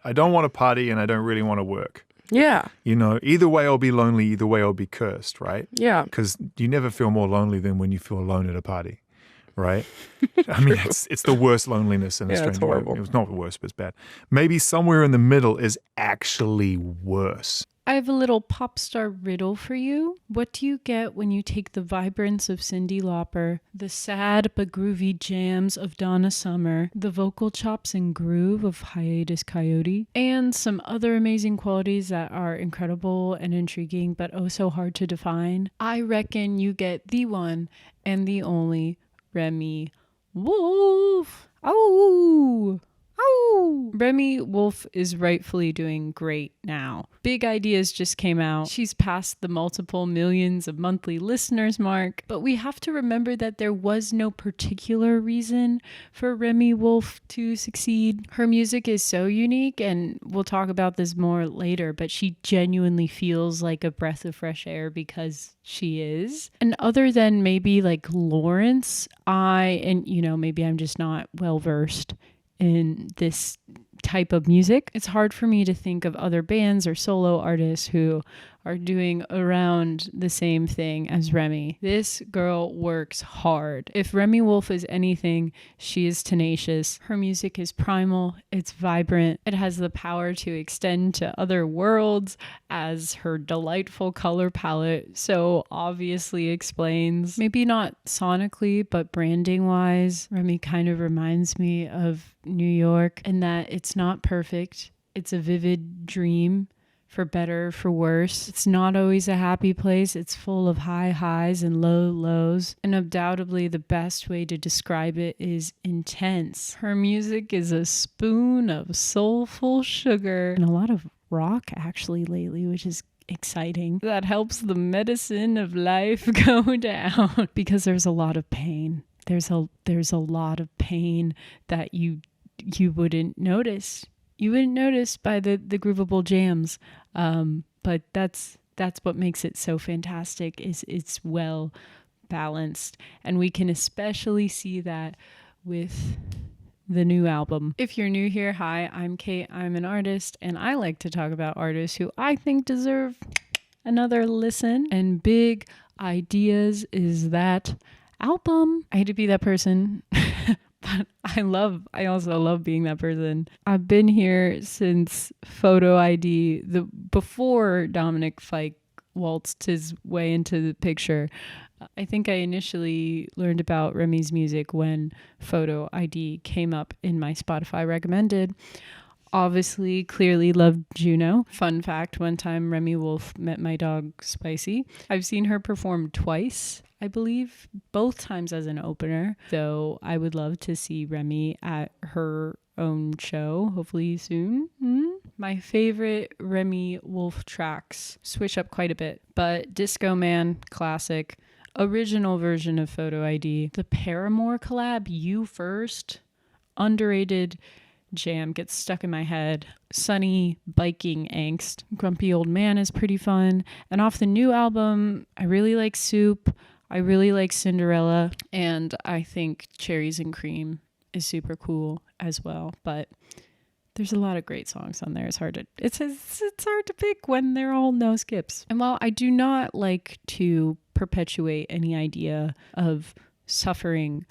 I don't want to party and I don't really want to work. Yeah. You know, either way I'll be lonely, either way I'll be cursed, right? Yeah. Because you never feel more lonely than when you feel alone at a party, right? I mean, it's the worst loneliness in a strange way. horrible. It was not the worst, but it's bad. Maybe somewhere in the middle is actually worse. I have a little pop star riddle for you. What do you get when you take the vibrance of Cyndi Lauper, the sad but groovy jams of Donna Summer, the vocal chops and groove of Hiatus Coyote, and some other amazing qualities that are incredible and intriguing but oh so hard to define? I reckon you get the one and the only Remi Wolf. Oh! Oh! Remi Wolf is rightfully doing great now. Big Ideas just came out. She's passed the multiple millions of monthly listeners mark, but we have to remember that there was no particular reason for Remi Wolf to succeed. Her music is so unique, and we'll talk about this more later, but she genuinely feels like a breath of fresh air because she is. And other than maybe like Lawrence, maybe I'm just not well versed in this type of music. It's hard for me to think of other bands or solo artists who are doing around the same thing as Remi. This girl works hard. If Remi Wolf is anything, she is tenacious. Her music is primal, it's vibrant, it has the power to extend to other worlds, as her delightful color palette so obviously explains. Maybe not sonically, but branding wise, Remi kind of reminds me of New York in that it's not perfect. It's a vivid dream. For better, for worse. It's not always a happy place. It's full of high highs and low lows. And undoubtedly the best way to describe it is intense. Her music is a spoon of soulful sugar. And a lot of rock actually lately, which is exciting. That helps the medicine of life go down. Because there's a lot of pain. There's a lot of pain that you wouldn't notice. You wouldn't notice by the groovable jams, but that's what makes it so fantastic. Is it's well balanced, and we can especially see that with the new album. If you're new here, hi, I'm Kate. I'm an artist, and I like to talk about artists who I think deserve another listen. And Big Ideas is that album. I hate to be that person. But I also love being that person. I've been here since Photo ID, before Dominic Fike waltzed his way into the picture. I think I initially learned about Remi's music when Photo ID came up in my Spotify recommended. Obviously, clearly loved Juno. Fun fact, one time Remi Wolf met my dog Spicy. I've seen her perform twice, I believe, both times as an opener, though I would love to see Remi at her own show, hopefully soon. My favorite Remi Wolf tracks switch up quite a bit, but Disco Man, classic, original version of Photo ID, the Paramore collab, You First, underrated jam gets stuck in my head. Sunny biking angst. Grumpy Old Man is pretty fun. And off the new album, I really like Soup. I really like Cinderella. And I think Cherries and Cream is super cool as well. But there's a lot of great songs on there. It's hard to pick when they're all no skips. And while I do not like to perpetuate any idea of suffering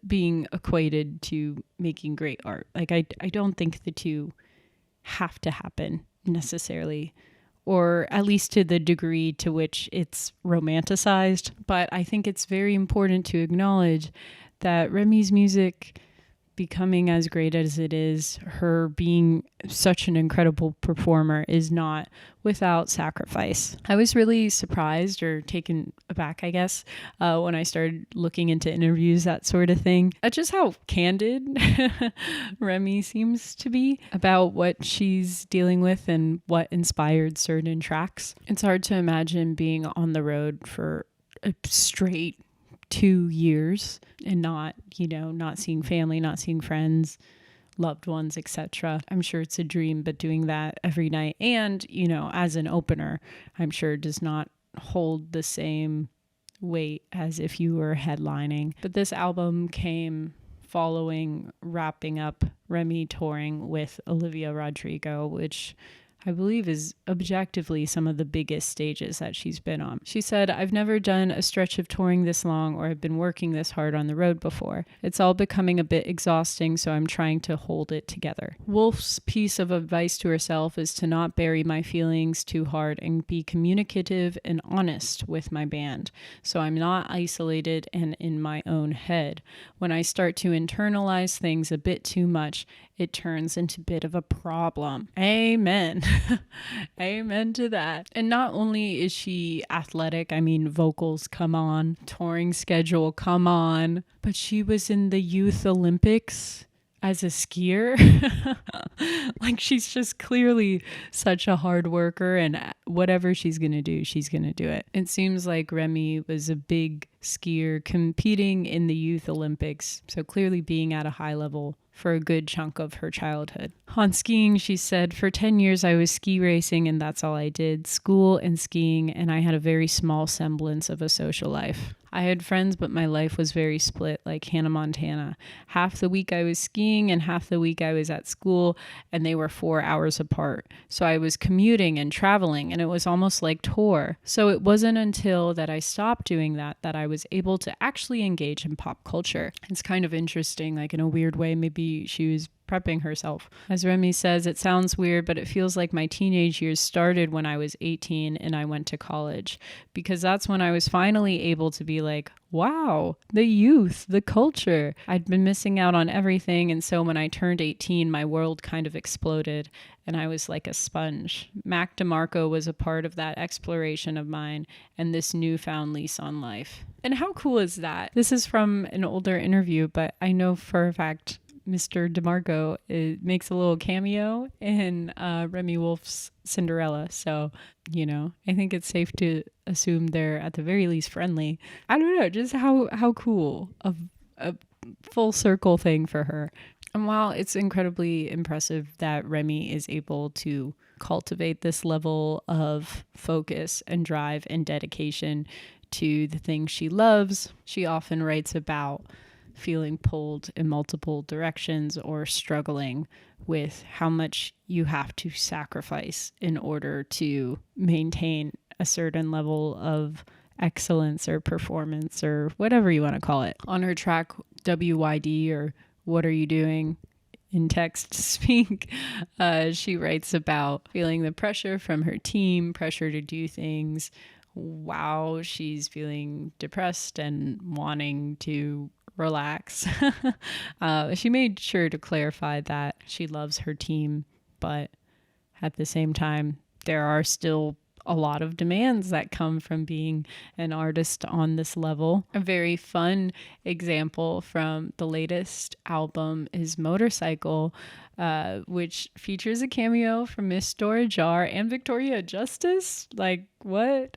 being equated to making great art. Like I don't think the two have to happen necessarily, or at least to the degree to which it's romanticized. But I think it's very important to acknowledge that Remi's music becoming as great as it is, her being such an incredible performer, is not without sacrifice. I was really surprised or taken aback, I guess, when I started looking into interviews, that sort of thing, at just how candid Remi seems to be about what she's dealing with and what inspired certain tracks. It's hard to imagine being on the road for a straight 2 years and not seeing family, not seeing friends, loved ones, etc. I'm sure it's a dream, but doing that every night and, as an opener, I'm sure does not hold the same weight as if you were headlining. But this album came following wrapping up Remi touring with Olivia Rodrigo, which I believe is objectively some of the biggest stages that she's been on. She said, "I've never done a stretch of touring this long or have been working this hard on the road before. It's all becoming a bit exhausting, so I'm trying to hold it together." Wolf's piece of advice to herself is to not bury my feelings too hard and be communicative and honest with my band, so I'm not isolated and in my own head. When I start to internalize things a bit too much, it turns into a bit of a problem. Amen. Amen to that. And not only is she athletic, I mean, vocals, come on, touring schedule, come on, but she was in the Youth Olympics as a skier. Like, she's just clearly such a hard worker, and whatever she's going to do, she's going to do it. It seems like Remi was a big skier competing in the Youth Olympics, so clearly being at a high level for a good chunk of her childhood. On skiing, she said, "For 10 years I was ski racing and that's all I did, school and skiing, and I had a very small semblance of a social life. I had friends, but my life was very split, like Hannah Montana. Half the week I was skiing and half the week I was at school, and they were 4 hours apart. So I was commuting and traveling, and it was almost like tour. So it wasn't until that I stopped doing that I was able to actually engage in pop culture." It's kind of interesting, like in a weird way, maybe she was prepping herself. As Remi says, "It sounds weird, but it feels like my teenage years started when I was 18 and I went to college, because that's when I was finally able to be like, wow, the youth, the culture. I'd been missing out on everything, and so when I turned 18, my world kind of exploded, and I was like a sponge. Mac DeMarco was a part of that exploration of mine and this newfound lease on life." And how cool is that? This is from an older interview, but I know for a fact Mr. DeMarco makes a little cameo in Remi Wolf's Cinderella. So, you know, I think it's safe to assume they're at the very least friendly. I don't know, just how cool of a full circle thing for her. And while it's incredibly impressive that Remi is able to cultivate this level of focus and drive and dedication to the things she loves, she often writes about feeling pulled in multiple directions or struggling with how much you have to sacrifice in order to maintain a certain level of excellence or performance or whatever you want to call it. On her track WYD, or What Are You Doing in text speak, she writes about feeling the pressure from her team, pressure to do things while she's feeling depressed and wanting to relax. She made sure to clarify that she loves her team, but at the same time, there are still a lot of demands that come from being an artist on this level. A very fun example from the latest album is Motorcycle, which features a cameo from Miss Dora Jar and Victoria Justice. Like, what?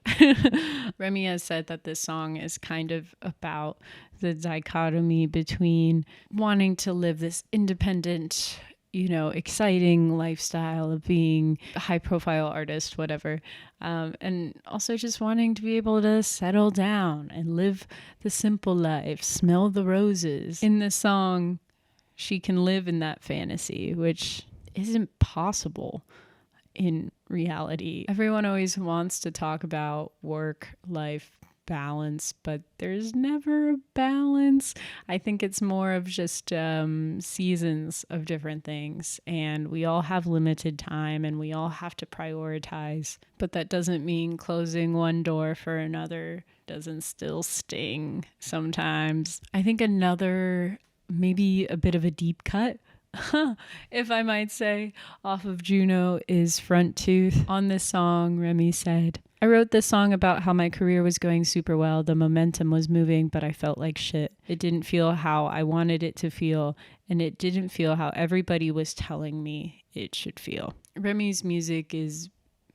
Remi has said that this song is kind of about the dichotomy between wanting to live this independent, you know, exciting lifestyle of being a high profile artist, whatever. And also just wanting to be able to settle down and live the simple life, smell the roses. In this song, she can live in that fantasy, which isn't possible in reality. Everyone always wants to talk about work-life balance, but there's never a balance. I think it's more of just seasons of different things, and we all have limited time and we all have to prioritize, but that doesn't mean closing one door for another doesn't still sting sometimes. I think another, maybe a bit of a deep cut, if I might say, off of Juno is Front Tooth. On this song, Remi said, "I wrote this song about how my career was going super well. The momentum was moving, but I felt like shit. It didn't feel how I wanted it to feel, and it didn't feel how everybody was telling me it should feel." Remi's music is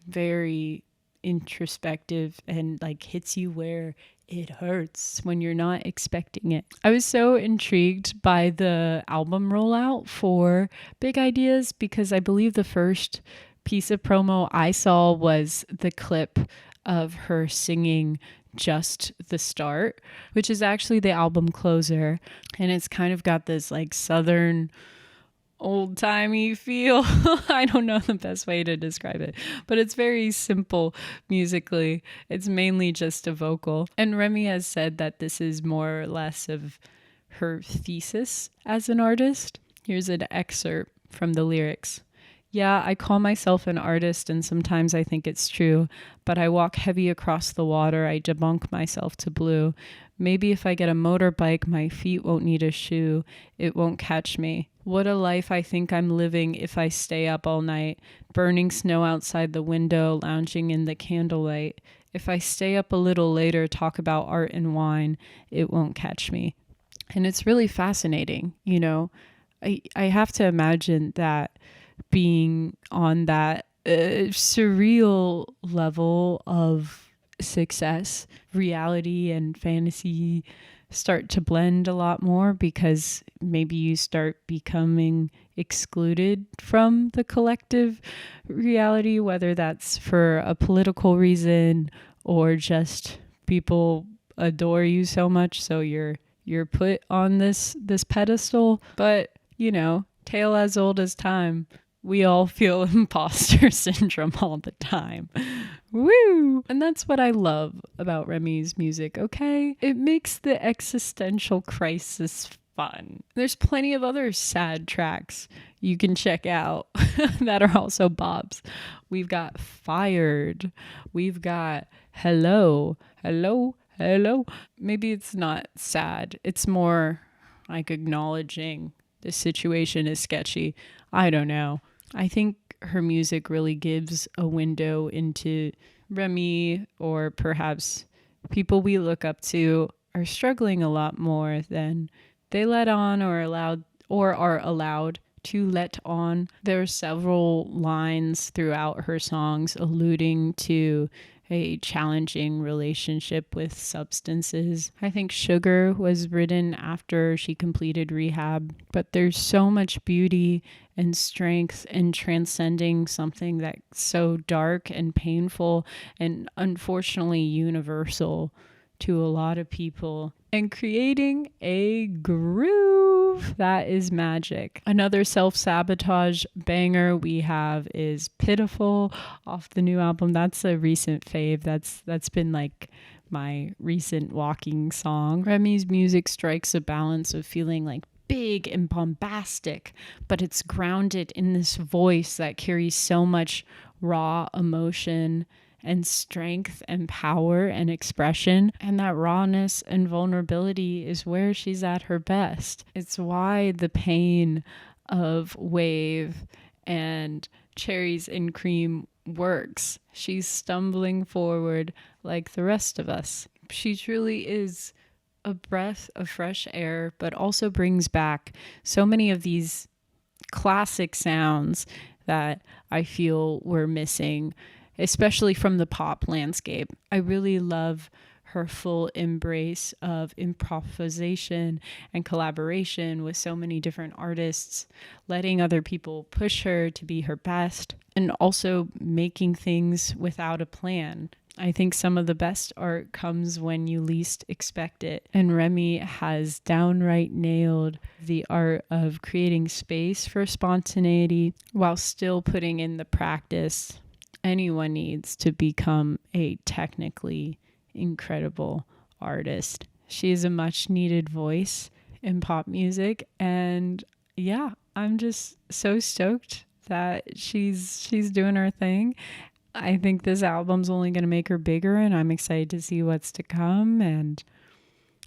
very introspective and like hits you where it hurts when you're not expecting it. I was so intrigued by the album rollout for Big Ideas because I believe the first piece of promo I saw was the clip of her singing just the start, which is actually the album closer. And it's kind of got this like southern old-timey feel. I don't know the best way to describe it, but it's very simple musically. It's mainly just a vocal. And Remi has said that this is more or less of her thesis as an artist. Here's an excerpt from the lyrics. Yeah, I call myself an artist and sometimes I think it's true, but I walk heavy across the water. I debunk myself to blue. Maybe if I get a motorbike, my feet won't need a shoe. It won't catch me. What a life I think I'm living if I stay up all night, burning snow outside the window, lounging in the candlelight. If I stay up a little later, talk about art and wine, it won't catch me. And it's really fascinating, you know. I have to imagine that being on that surreal level of success, reality and fantasy start to blend a lot more because maybe you start becoming excluded from the collective reality, whether that's for a political reason or just people adore you so much so you're put on this pedestal. But you know, tale as old as time, we all feel imposter syndrome all the time. Woo! And that's what I love about Remi's music, okay? It makes the existential crisis fun. There's plenty of other sad tracks you can check out that are also bops. We've got Fired. We've got Hello. Hello. Hello. Maybe it's not sad. It's more like acknowledging the situation is sketchy. I don't know. I think her music really gives a window into Remi, or perhaps people we look up to are struggling a lot more than they let on or are allowed to let on. There are several lines throughout her songs alluding to a challenging relationship with substances. I think Sugar was written after she completed rehab, but there's so much beauty and strength in transcending something that's so dark and painful and unfortunately universal to a lot of people, and creating a groove that is magic. Another self-sabotage banger we have is Pitiful off the new album. That's a recent fave. That's been like my recent walking song. Remi's music strikes a balance of feeling like big and bombastic, but it's grounded in this voice that carries so much raw emotion and strength and power and expression. And that rawness and vulnerability is where she's at her best. It's why the pain of Wave and Cherries and Cream works. She's stumbling forward like the rest of us. She truly is a breath of fresh air, but also brings back so many of these classic sounds that I feel we're missing, especially from the pop landscape. I really love her full embrace of improvisation and collaboration with so many different artists, letting other people push her to be her best, and also making things without a plan. I think some of the best art comes when you least expect it. And Remi has downright nailed the art of creating space for spontaneity while still putting in the practice anyone needs to become a technically incredible artist. She is a much needed voice in pop music, and yeah, I'm just so stoked that she's doing her thing. I think this album's only going to make her bigger, and I'm excited to see what's to come. And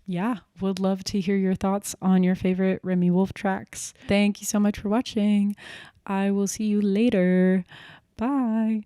yeah, would love to hear your thoughts on your favorite Remi Wolf tracks. Thank you so much for watching. I will see you later. Bye.